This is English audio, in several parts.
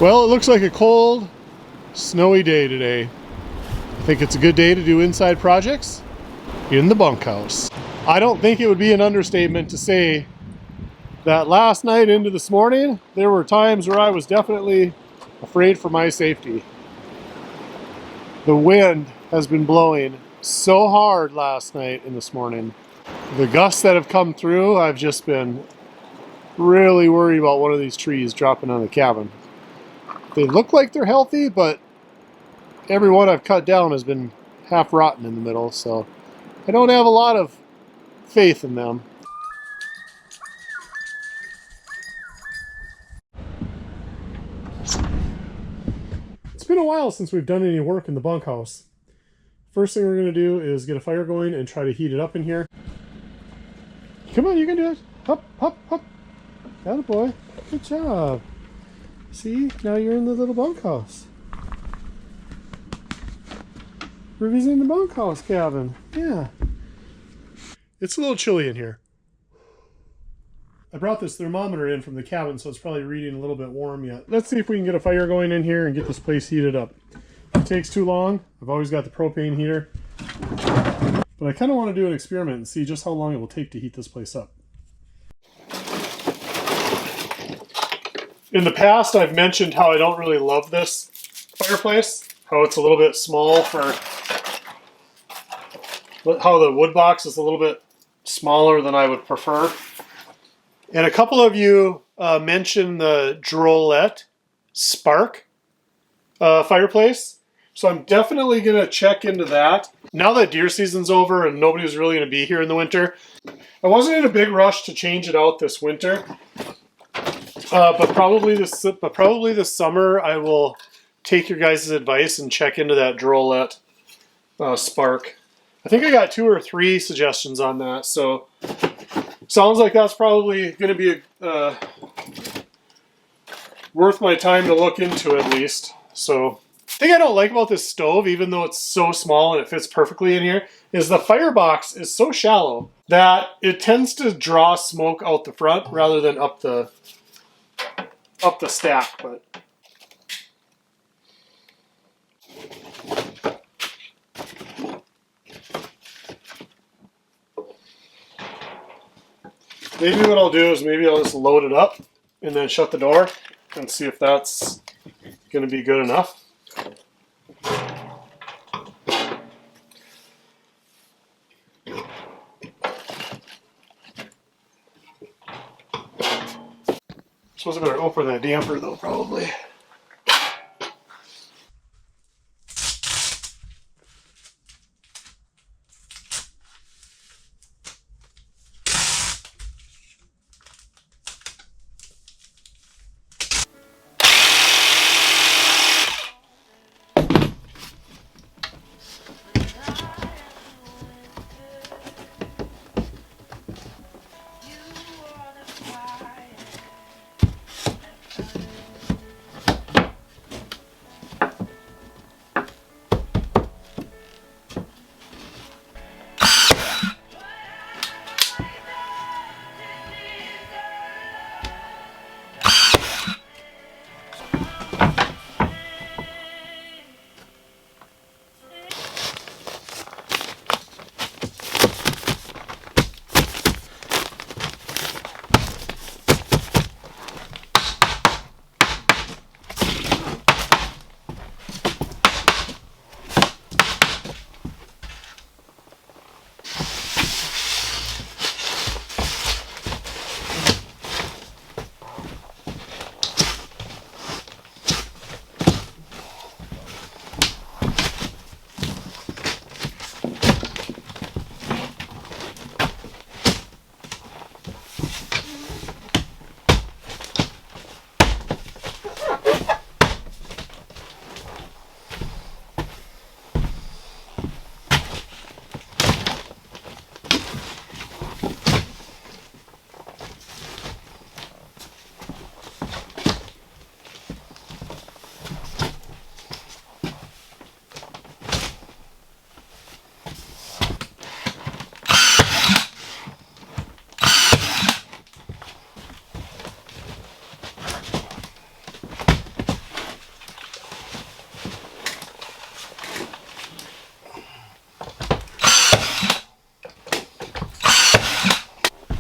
Well, it looks like a cold, snowy day today. I think it's a good day to do inside projects in the bunkhouse. I don't think it would be an understatement to say that last night into this morning, there were times where I was definitely afraid for my safety. The wind has been blowing so hard last night and this morning. The gusts that have come through, I've just been really worried about one of these trees dropping on the cabin. They look like they're healthy, but every one I've cut down has been half rotten in the middle, so I don't have a lot of faith in them. It's been a while since we've done any work in the bunkhouse. First thing we're going to do is get a fire going and try to heat it up in here. Come on, you can do it. Hop, hop, hop. Attaboy. Good job. See, now you're in the little bunkhouse. Ruby's in the bunkhouse cabin. Yeah. It's a little chilly in here. I brought this thermometer in from the cabin, so it's probably reading a little bit warm yet. Let's see if we can get a fire going in here and get this place heated up. If it takes too long, I've always got the propane heater. But I kind of want to do an experiment and see just how long it will take to heat this place up. In the past, I've mentioned how I don't really love this fireplace, how it's a little bit small for, how the wood box is a little bit smaller than I would prefer. And a couple of you mentioned the Drolet Spark fireplace. So I'm definitely going to check into that. Now that deer season's over and nobody's really going to be here in the winter, I wasn't in a big rush to change it out this winter. But probably this summer I will take your guys' advice and check into that Drolet Spark. I think I got 2 or 3 suggestions on that, so sounds like that's probably going to be worth my time to look into at least. So the thing I don't like about this stove, even though it's so small and it fits perfectly in here, is the firebox is so shallow that it tends to draw smoke out the front rather than up the stack. But maybe what I'll do is maybe I'll just load it up and then shut the door and see if that's going to be good enough. Suppose I better open that damper though, probably.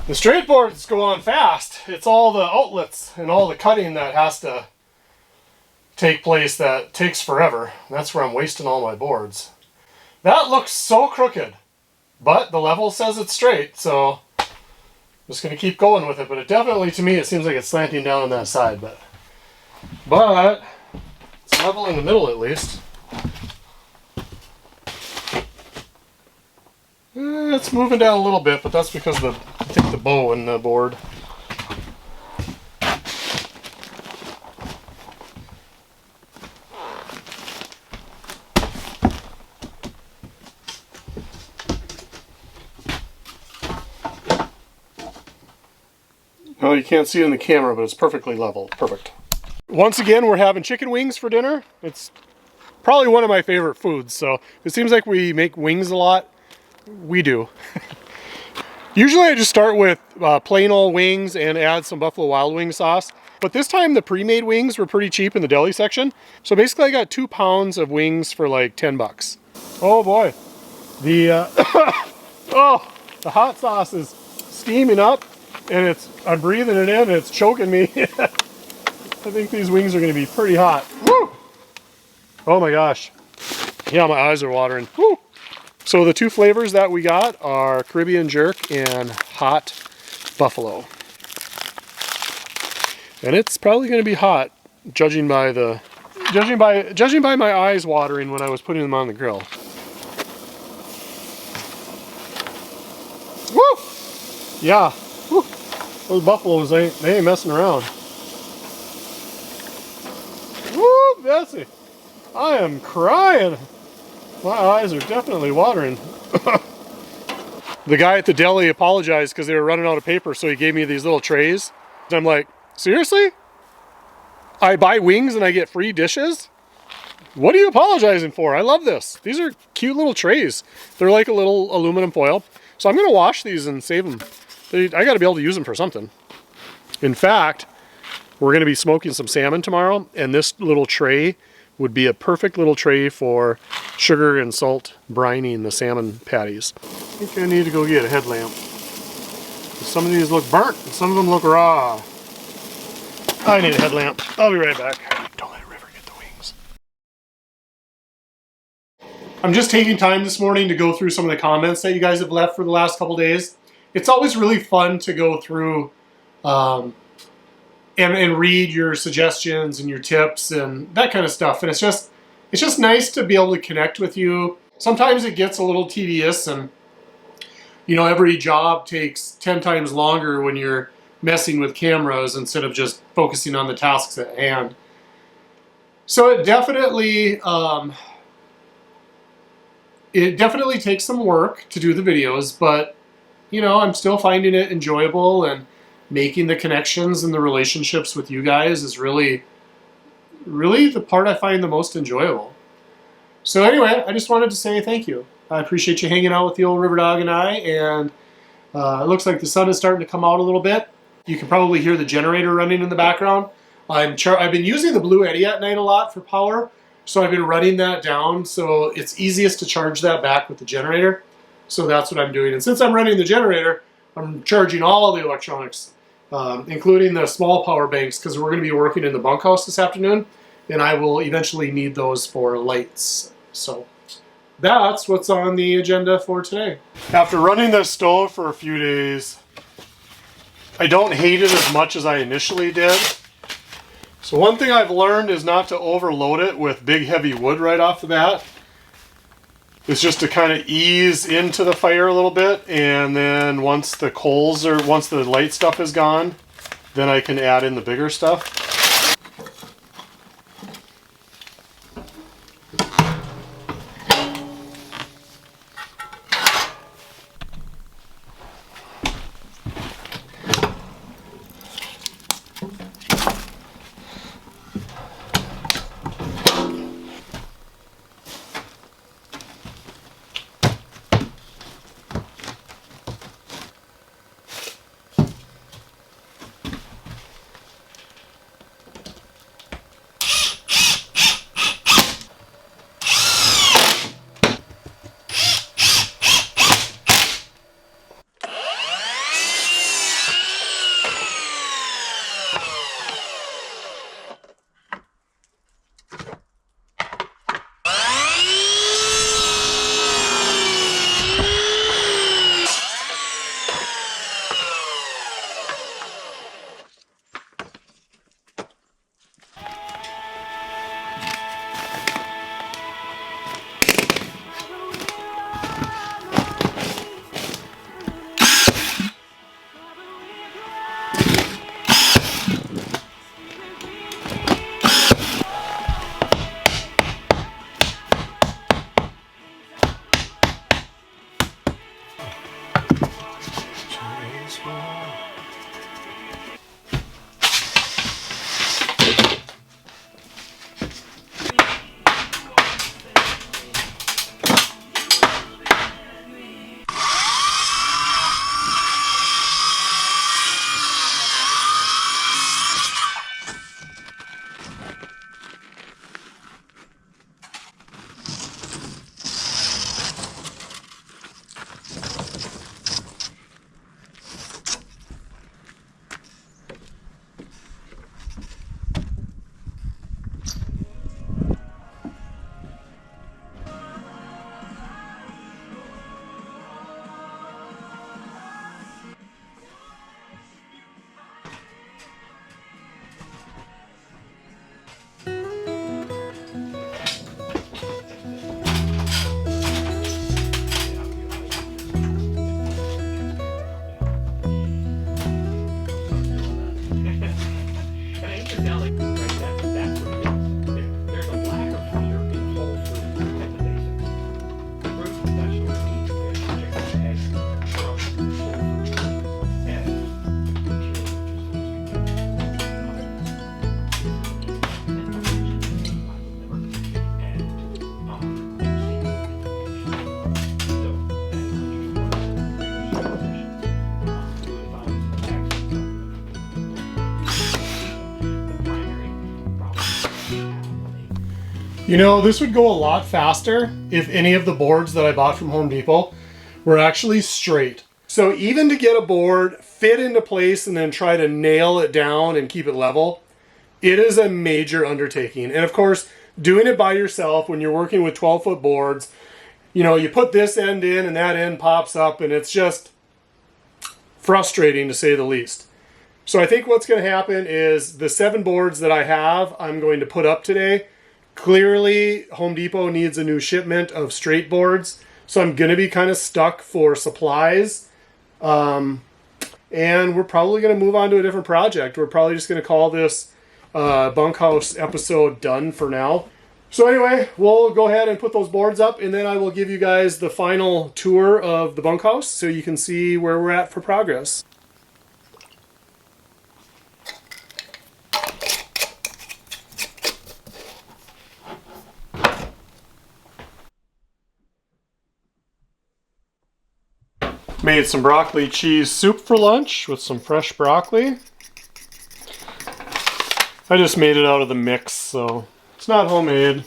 The straight boards go on fast. It's all the outlets and all the cutting that has to take place that takes forever. That's where I'm wasting all my boards. That looks so crooked, but the level says it's straight, so I'm just going to keep going with it. But it definitely, to me, it seems like it's slanting down on that side, but it's level in the middle at least. It's moving down a little bit, but that's because of I think the bow in the board. Well, you can't see it in the camera, but it's perfectly level. Perfect. Once again, we're having chicken wings for dinner. It's probably one of my favorite foods, so it seems like we make wings a lot. We do. Usually I just start with plain old wings and add some Buffalo Wild Wing sauce. But this time the pre-made wings were pretty cheap in the deli section. So basically I got 2 pounds of wings for like 10 bucks. Oh boy. The the hot sauce is steaming up and I'm breathing it in and it's choking me. I think these wings are going to be pretty hot. Woo! Oh my gosh. Yeah, my eyes are watering. Woo! So the 2 flavors that we got are Caribbean Jerk and Hot Buffalo. And it's probably going to be hot, judging by my eyes watering when I was putting them on the grill. Woo! Yeah. Woo! Those buffaloes, they ain't messing around. Woo, Bessie! I am crying. My eyes are definitely watering. The guy at the deli apologized because they were running out of paper, so he gave me these little trays. And I'm like, seriously? I buy wings and I get free dishes? What are you apologizing for? I love this. These are cute little trays. They're like a little aluminum foil. So I'm going to wash these and save them. I got to be able to use them for something. In fact, we're going to be smoking some salmon tomorrow, and this little tray would be a perfect little tray for sugar and salt brining the salmon patties. I think I need to go get a headlamp. Some of these look burnt and some of them look raw. I need a headlamp. I'll be right back. Don't let River get the wings. I'm just taking time this morning to go through some of the comments that you guys have left for the last couple days. It's always really fun to go through and read your suggestions and your tips and that kind of stuff. And it's just nice to be able to connect with you. Sometimes it gets a little tedious and, you know, every job takes 10 times longer when you're messing with cameras instead of just focusing on the tasks at hand. So it definitely takes some work to do the videos, but, you know, I'm still finding it enjoyable, and making the connections and the relationships with you guys is really the part I find the most enjoyable. So anyway, I just wanted to say thank you. I appreciate you hanging out with the old River Dog and I, and it looks like the sun is starting to come out a little bit. You can probably hear the generator running in the background. I've been using the Blue Eddy at night a lot for power, so I've been running that down, so it's easiest to charge that back with the generator. So that's what I'm doing. And since I'm running the generator, I'm charging all the electronics, including the small power banks, because we're going to be working in the bunkhouse this afternoon, and I will eventually need those for lights. So that's what's on the agenda for today. After running the stove for a few days, I don't hate it as much as I initially did. So one thing I've learned is not to overload it with big heavy wood right off the bat. It's just to kind of ease into the fire a little bit, and then once the light stuff is gone, then I can add in the bigger stuff. You know, this would go a lot faster if any of the boards that I bought from Home Depot were actually straight. So even to get a board fit into place and then try to nail it down and keep it level, it is a major undertaking. And of course, doing it by yourself when you're working with 12-foot boards, you know, you put this end in and that end pops up and it's just frustrating to say the least. So I think what's going to happen is the 7 boards that I have, I'm going to put up today. Clearly, Home Depot needs a new shipment of straight boards. So I'm going to be kind of stuck for supplies. And we're probably going to move on to a different project. We're probably just going to call this bunkhouse episode done for now. So anyway, we'll go ahead and put those boards up, and then I will give you guys the final tour of the bunkhouse so you can see where we're at for progress. Made some broccoli cheese soup for lunch with some fresh broccoli. I just made it out of the mix, so it's not homemade,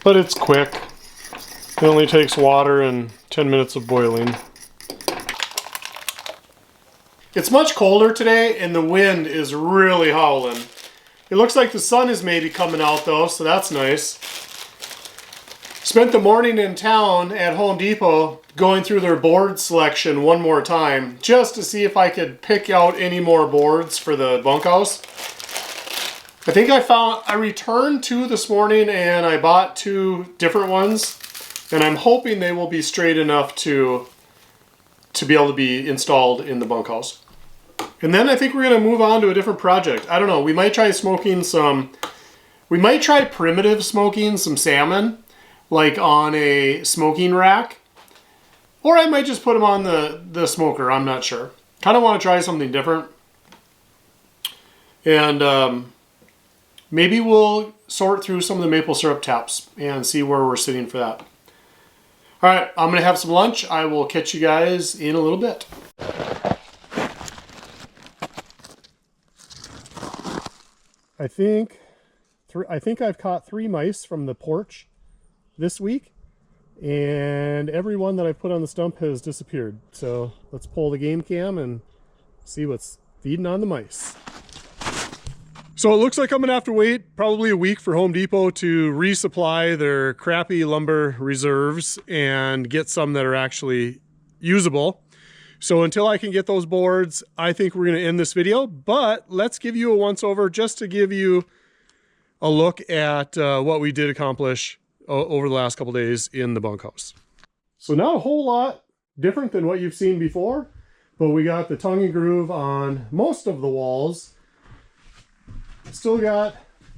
but it's quick. It only takes water and 10 minutes of boiling. It's much colder today and the wind is really howling. It looks like the sun is maybe coming out though, so that's nice. Spent the morning in town at Home Depot going through their board selection one more time just to see if I could pick out any more boards for the bunkhouse. I think I returned 2 this morning and I bought 2 different ones, and I'm hoping they will be straight enough to be able to be installed in the bunkhouse. And then I think we're going to move on to a different project. I don't know, we might try primitive smoking some salmon, like on a smoking rack. Or I might just put them on the smoker, I'm not sure. Kind of want to try something different. And maybe we'll sort through some of the maple syrup taps and see where we're sitting for that. All right, I'm going to have some lunch. I will catch you guys in a little bit. I think I've caught 3 mice from the porch this week, and every one that I put on the stump has disappeared. So let's pull the game cam and see what's feeding on the mice. So it looks like I'm gonna have to wait probably a week for Home Depot to resupply their crappy lumber reserves and get some that are actually usable. So until I can get those boards, I think we're gonna end this video, but let's give you a once over just to give you a look at what we did accomplish over the last couple days in the bunkhouse. So not a whole lot different than what you've seen before, but we got the tongue and groove on most of the walls. Still got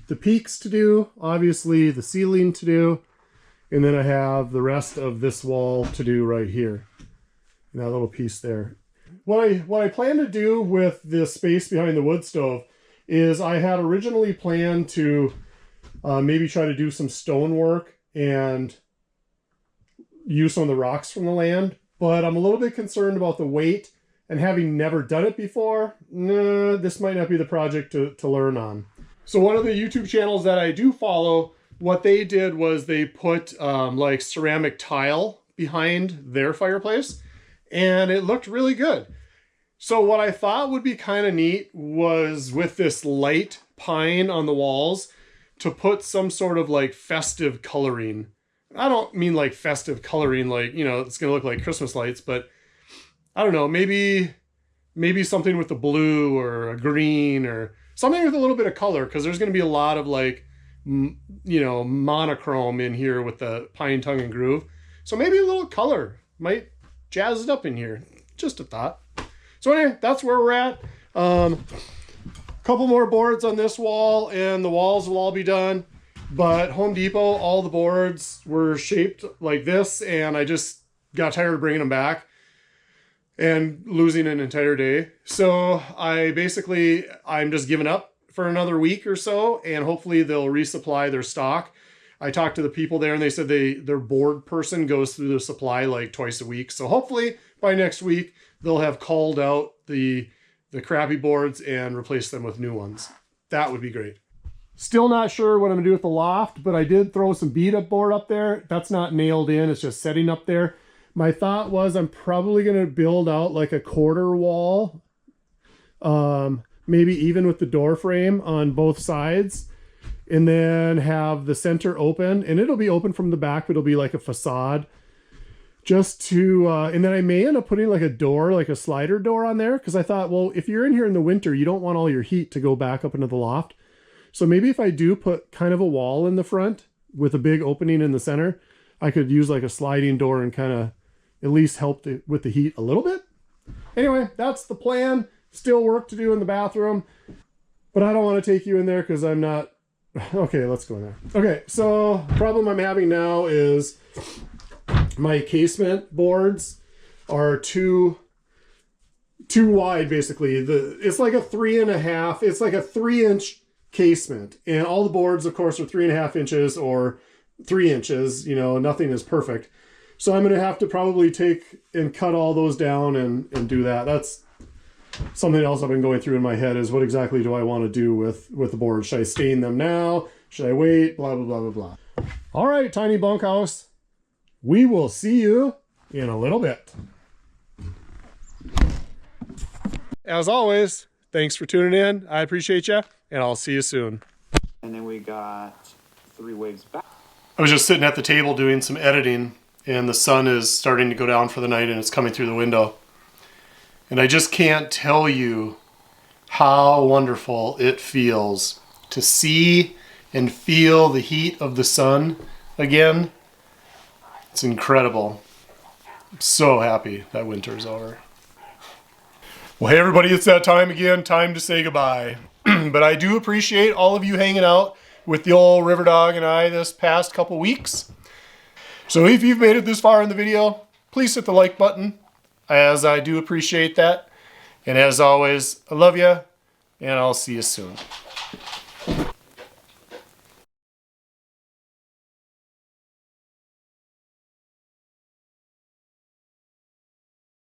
the peaks to do, obviously the ceiling to do, and then I have the rest of this wall to do right here. And that little piece there. What I plan to do with this space behind the wood stove is I had originally planned to maybe try to do some stonework and use some of the rocks from the land, but I'm a little bit concerned about the weight, and having never done it before, this might not be the project to learn on. So one of the YouTube channels that I do follow, what they did was they put like ceramic tile behind their fireplace, and it looked really good. So what I thought would be kind of neat was with this light pine on the walls to put some sort of like festive coloring. I don't mean like festive coloring like, you know, it's going to look like Christmas lights, but I don't know, maybe something with the blue or a green or something with a little bit of color, because there's going to be a lot of like, you know, monochrome in here with the pine tongue and groove. So maybe a little color might jazz it up in here. Just a thought. So anyway, that's where we're at. Couple more boards on this wall and the walls will all be done. But Home Depot, all the boards were shaped like this, and I just got tired of bringing them back and losing an entire day. So I'm just giving up for another week or so, and hopefully they'll resupply their stock. I talked to the people there and they said their board person goes through the supply like twice a week. So hopefully by next week, they'll have called out the crappy boards and replaced them with new ones. That would be great. Still not sure what I'm gonna do with the loft, but I did throw some bead up board up there. That's not nailed in, it's just setting up there. My thought was I'm probably gonna build out like a quarter wall, maybe even with the door frame on both sides, and then have the center open, and it'll be open from the back, but it'll be like a facade. Just to, and then I may end up putting like a door, like a slider door on there, because I thought, well, if you're in here in the winter, you don't want all your heat to go back up into the loft. So maybe if I do put kind of a wall in the front with a big opening in the center, I could use like a sliding door and kind of at least help with the heat a little bit. Anyway, that's the plan. Still work to do in the bathroom, but I don't want to take you in there because I'm not. Okay, let's go in there. Okay, so the problem I'm having now is my casement boards are too wide, basically. It's like a 3.5, it's like a 3-inch casement, and all the boards of course are 3.5 inches or 3 inches, you know, nothing is perfect. So I'm going to have to probably take and cut all those down and do that. That's something else I've been going through in my head, is what exactly do I want to do with the boards? Should I stain them now? Should I wait? Blah, blah, blah, blah, blah. All right, tiny bunkhouse. We will see you in a little bit. As always, thanks for tuning in. I appreciate you, and I'll see you soon. And then we got 3 waves back. I was just sitting at the table doing some editing, and the sun is starting to go down for the night, and it's coming through the window. And I just can't tell you how wonderful it feels to see and feel the heat of the sun again. It's incredible. I'm so happy that winter's over. Well, hey everybody, it's that time again. Time to say goodbye. But I do appreciate all of you hanging out with the old River Dog and I this past couple weeks. So if you've made it this far in the video, please hit the like button, as I do appreciate that. And as always, I love you, and I'll see you soon.